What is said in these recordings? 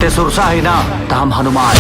सुरसा है ना ताम हनुमान।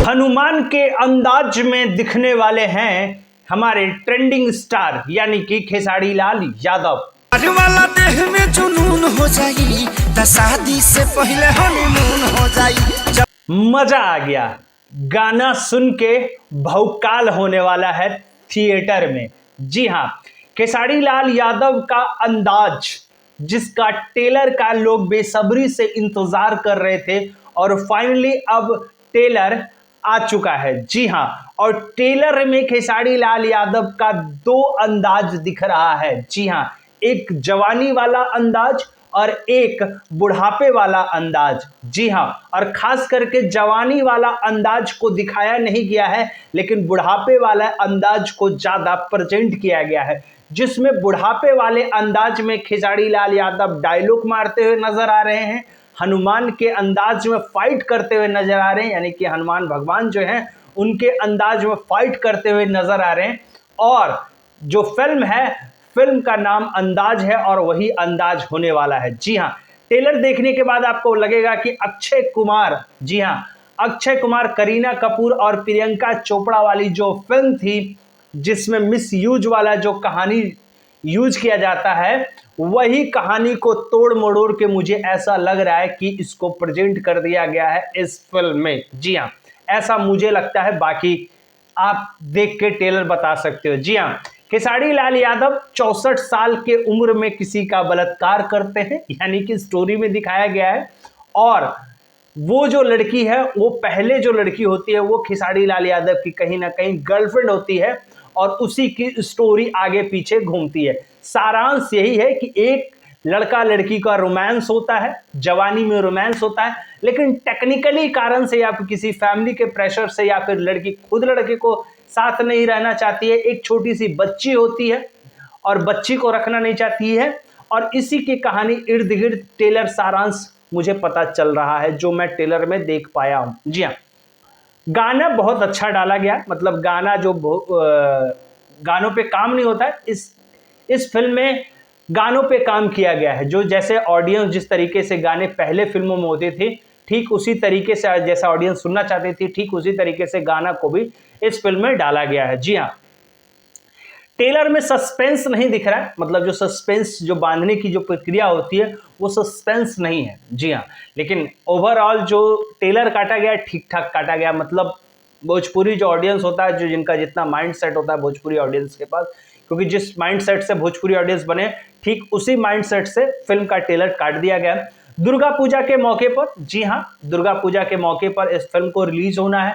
हनुमान के अंदाज में दिखने वाले हैं हमारे ट्रेंडिंग स्टार यानी कि खेसारी लाल यादव। वाला देह में जुनून हो जाई त शादी से पहले हनीमून हो जाई। मजा आ गया, गाना सुन के भौकाल होने वाला है थिएटर में। जी हाँ, खेसारी लाल यादव का अंदाज जिसका टेलर का लोग बेसब्री से इंतजार कर रहे थे और फाइनली अब टेलर आ चुका है। जी हाँ, और टेलर में खेसारी लाल यादव का दो अंदाज दिख रहा है। जी हाँ, एक जवानी वाला अंदाज और एक बुढ़ापे वाला अंदाज। जी हाँ, और खास करके जवानी वाला अंदाज को दिखाया नहीं गया है, लेकिन बुढ़ापे वाला अंदाज को ज्यादा प्रेजेंट किया गया है, जिसमें बुढ़ापे वाले अंदाज में खेसारी लाल यादव डायलॉग मारते हुए नजर आ रहे हैं, हनुमान के अंदाज में फाइट करते हुए नजर आ रहे हैं, यानी कि हनुमान भगवान जो हैं उनके अंदाज में फाइट करते हुए नजर आ रहे हैं। और जो फिल्म है, फिल्म का नाम अंदाज है और वही अंदाज होने वाला है। जी हाँ, टेलर देखने के बाद आपको लगेगा कि अक्षय कुमार, जी हाँ, अक्षय कुमार, करीना कपूर और प्रियंका चोपड़ा वाली जो फिल्म थी जिसमें मिस यूज वाला जो कहानी यूज किया जाता है, वही कहानी को तोड़ मरोड़ के मुझे ऐसा लग रहा है कि इसको प्रेजेंट कर दिया गया है इस फिल्म में। जी हाँ, ऐसा मुझे लगता है, बाकी आप देख के टेलर बता सकते हो। जी हाँ, खेसारी लाल यादव 64 साल के उम्र में किसी का बलात्कार करते हैं, यानी कि स्टोरी में दिखाया गया है। और वो जो लड़की है, वो पहले जो लड़की होती है वो खेसारी लाल यादव की कहीं ना कहीं गर्लफ्रेंड होती है और उसी की स्टोरी आगे पीछे घूमती है। सारांश यही है कि एक लड़का लड़की का रोमांस होता है, जवानी में रोमांस होता है, लेकिन टेक्निकली कारण से या फिर किसी फैमिली के प्रेशर से या फिर लड़की खुद लड़के को साथ नहीं रहना चाहती है, एक छोटी सी बच्ची होती है और बच्ची को रखना नहीं चाहती है, और इसी की कहानी इर्द गिर्द टेलर सारांश मुझे पता चल रहा है जो मैं टेलर में देख पाया हूं। जी हाँ, गाना बहुत अच्छा डाला गया, मतलब गाना जो गानों पे काम नहीं होता है, इस फिल्म में गानों पे काम किया गया है। जो जैसे ऑडियंस जिस तरीके से गाने पहले फिल्मों में होते थे, ठीक उसी तरीके से जैसा ऑडियंस सुनना चाहती थी, ठीक उसी तरीके से गाना को भी इस फिल्म में डाला गया है। जी हाँ, टेलर में सस्पेंस नहीं दिख रहा है, मतलब जो सस्पेंस जो बांधने की जो प्रक्रिया होती है वो सस्पेंस नहीं है। जी हाँ, लेकिन ओवरऑल जो टेलर काटा गया ठीक ठाक काटा गया, मतलब भोजपुरी जो ऑडियंस होता है, जो जिनका जितना माइंड सेट होता है भोजपुरी ऑडियंस के पास, क्योंकि जिस माइंड सेट से भोजपुरी ऑडियंस बने ठीक उसी माइंड सेट से फिल्म का टेलर काट दिया गया। दुर्गा पूजा के मौके पर, जी हाँ, दुर्गा पूजा के मौके पर इस फिल्म को रिलीज होना है।